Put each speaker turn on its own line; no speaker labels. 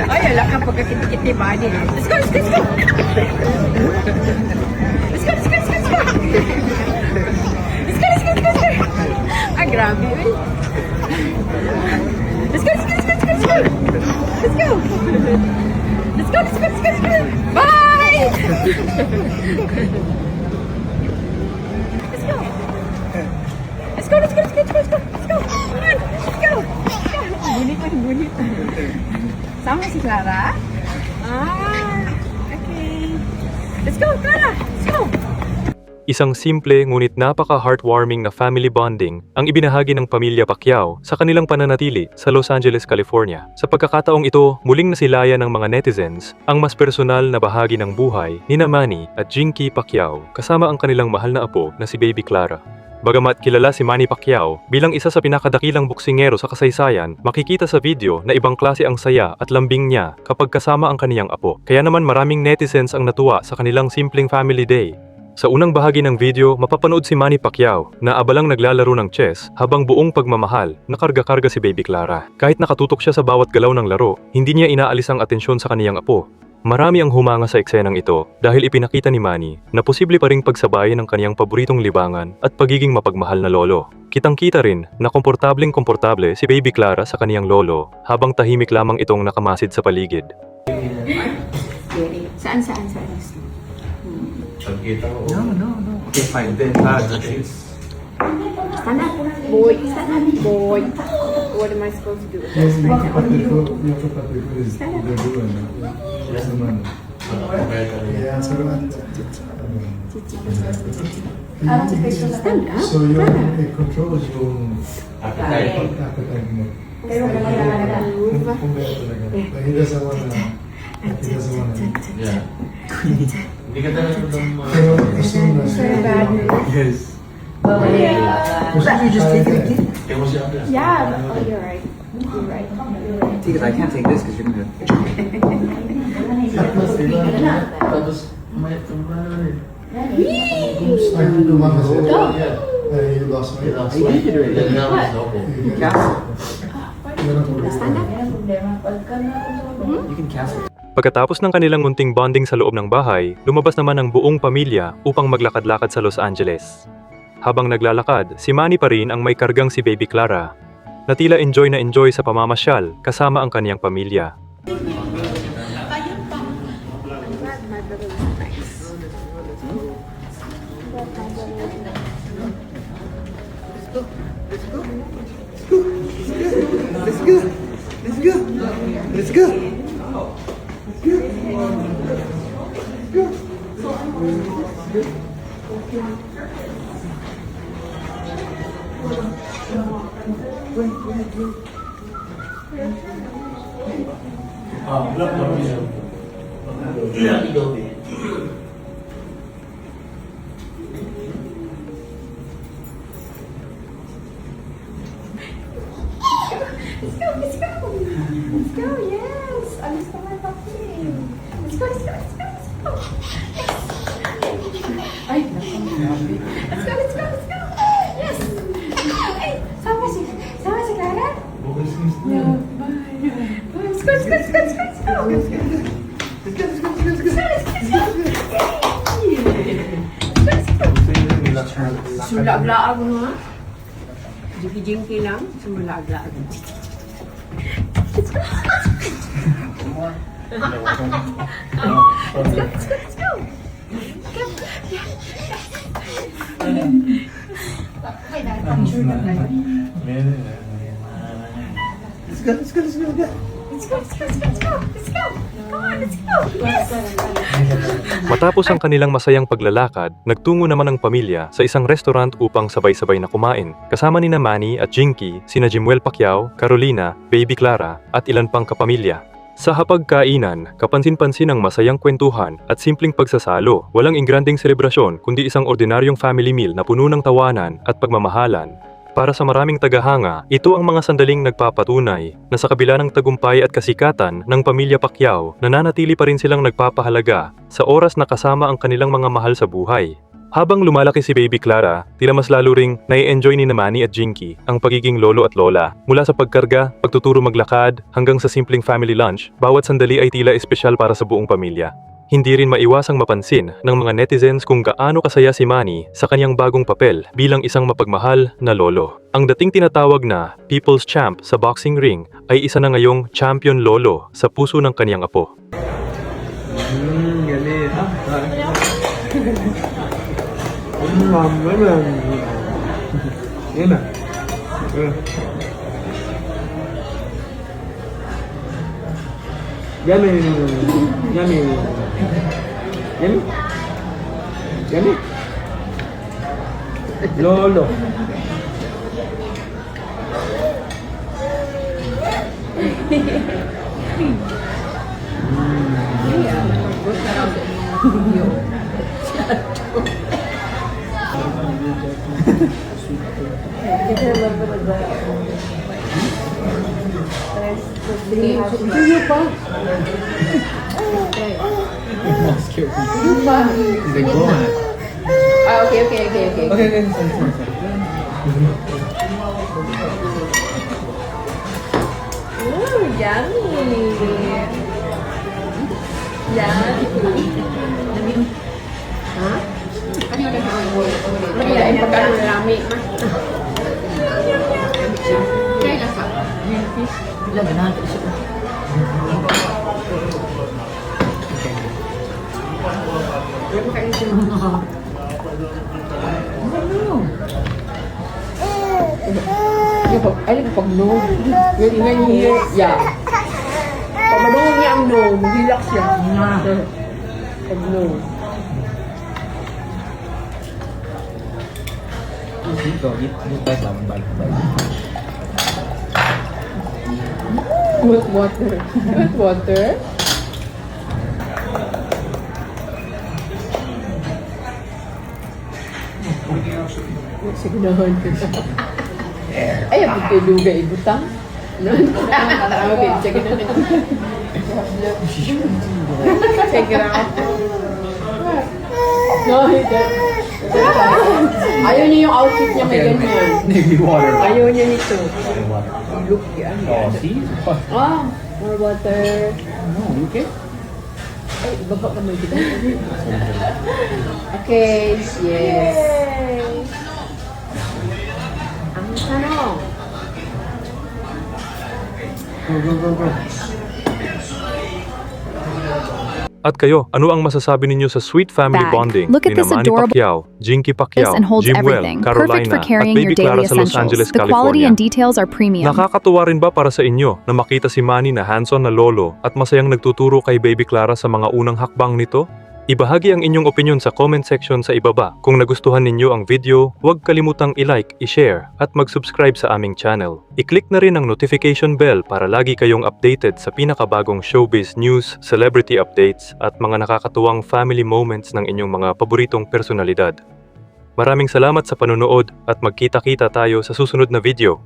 Ay, wala ka pagkakit-kit body. Let's go, let's go, let's go. Let's go, let's go, let's go, let's go. Let's go, let's go, let's go, let's go. Ah, grabe, uy. Let's go, let's go, let's go, let's go, let's go. Let's go. Let's go, let's go, let's go, let's go. Bye! Let's go. Let's go, let's go, let's go, let's go, let's go. Let's go. Come on, let's go. Bunit pa, bunit. Sama si Clara? Ah, okay. Let's go, Clara. Let's go.
Isang simple ngunit napaka-heartwarming na family bonding ang ibinahagi ng pamilya Pacquiao sa kanilang pananatili sa Los Angeles, California. Sa pagkakataong ito, muling nasilaya ng mga netizens ang mas personal na bahagi ng buhay ni Manny at Jinky Pacquiao kasama ang kanilang mahal na apo na si Baby Clara. Bagamat kilala si Manny Pacquiao bilang isa sa pinakadakilang boksingero sa kasaysayan, makikita sa video na ibang klase ang saya at lambing niya kapag kasama ang kaniyang apo. Kaya naman maraming netizens ang natuwa sa kanilang simpleng family day. Sa unang bahagi ng video, mapapanood si Manny Pacquiao na abalang naglalaro ng chess habang buong pagmamahal nakarga-karga si Baby Clara. Kahit nakatutok siya sa bawat galaw ng laro, hindi niya inaalis ang atensyon sa kaniyang apo. Marami ang humanga sa eksenang ito dahil ipinakita ni Manny na posible pa ring pagsabayin ng kaniyang paboritong libangan at pagiging mapagmahal na lolo. Kitang-kita rin na komportable si Baby Clara sa kaniyang lolo habang tahimik lamang itong nakamasid sa paligid.
Saan?
No. Okay, fine. Then, okay.
Stand up, boy. Stand up, boy. What am I supposed to do with this right now? Stand up.
So it controls yung appetite mo.
Pero
Kumbaya talaga. But he doesn't wanna.
Yeah. Hindi ka talaga
Pero as soon as
Yes.
you just take it again.
Yeah, you're right. You're right.
Because I can't take this because you're gonna.
Tapos, may tumalo rin.
Like the one that said, you lost weight.
I did it already.
Then now it's double.
You can cancel.
Stand up.
You can cancel.
Pagkatapos ng kanilang munting bonding sa loob ng bahay, lumabas naman ang buong pamilya upang maglakad-lakad sa Los Angeles. Habang naglalakad, si Manny pa rin ang may kargang si Baby Clara, na tila enjoy na enjoy sa pamamasyal kasama ang kaniyang pamilya.
Let's go.
Let's go, yes. Alis ka nga papi. Let's go. Ay, let's go. Yes. Ay, sama si Clara? Yeah, bye. Let's go. Sumula-aglaag mo ha? Jinky lang, sumula-aglaag. Let's go. Let's go. Come on, let's go. Yes.
Matapos ang kanilang masayang paglalakad, nagtungo naman ang pamilya sa isang restaurant upang sabay-sabay na kumain. Kasama ni Manny at Jinky, sina Jimuel Pacquiao, Carolina, Baby Clara at ilan pang kapamilya. Sa hapagkainan, kapansin-pansin ang masayang kwentuhan at simpleng pagsasalo. Walang ingranding selebrasyon kundi isang ordinaryong family meal na puno ng tawanan at pagmamahalan. Para sa maraming tagahanga, ito ang mga sandaling nagpapatunay na sa kabila ng tagumpay at kasikatan ng pamilya Pacquiao, nananatili pa rin silang nagpapahalaga sa oras na kasama ang kanilang mga mahal sa buhay. Habang lumalaki si Baby Clara, tila mas lalo ring nai-enjoy ni Manny at Jinky ang pagiging lolo at lola. Mula sa pagkarga, pagtuturo maglakad, hanggang sa simpleng family lunch, bawat sandali ay tila espesyal para sa buong pamilya. Hindi rin maiwasang mapansin ng mga netizens kung gaano kasaya si Manny sa kanyang bagong papel bilang isang mapagmahal na lolo. Ang dating tinatawag na People's Champ sa boxing ring ay isa na ngayong champion lolo sa puso ng kanyang apo.
Galit. Mama. Yan na. Yummy. Yummy. Yummy. Yummy. Lolo. They go on it.
Okay.
Okay.
Ooh, yummy. Ha? Ano yung Mahihain pagkano na rami. Kaya lang pa. Bila na natin siya. Yung kain siya mga ay, pag-no. Yung ingay niya, yeah. Pag madungog niya ang no, mag-relax siya. Pag-no. With water. With water? Signahan ko siya. Ay, ang pagkiluga ibutang. Okay, check it out. Check it out. No, ayaw niya yung outfit niya may ganyan.
Maybe water.
Ayaw niya nito.
Water.
Look yan.
Oh, see?
More water.
No, okay.
Ay, baba ka may diba? Okay, yes. Ang tanong.
Go.
At kayo, ano ang masasabi ninyo sa sweet family
Bag.
bonding
Look at
ni
this
Manny
adorable
Pacquiao, Jinky Pacquiao,
and holds
Jim Well,
everything.
Carolina,
Perfect for
at
carrying
Baby
your
Clara
daily
sa Los Angeles,
essentials. The quality
California?
and details are premium.
Nakakatuwa rin ba para sa inyo na makita si Manny na hands-on na lolo at masayang nagtuturo kay Baby Clara sa mga unang hakbang nito? Ibahagi ang inyong opinion sa comment section sa ibaba. Kung nagustuhan ninyo ang video, huwag kalimutang i-like, i-share, at mag-subscribe sa aming channel. I-click na rin ang notification bell para lagi kayong updated sa pinakabagong showbiz news, celebrity updates, at mga nakakatuwang family moments ng inyong mga paboritong personalidad. Maraming salamat sa panonood at magkita-kita tayo sa susunod na video.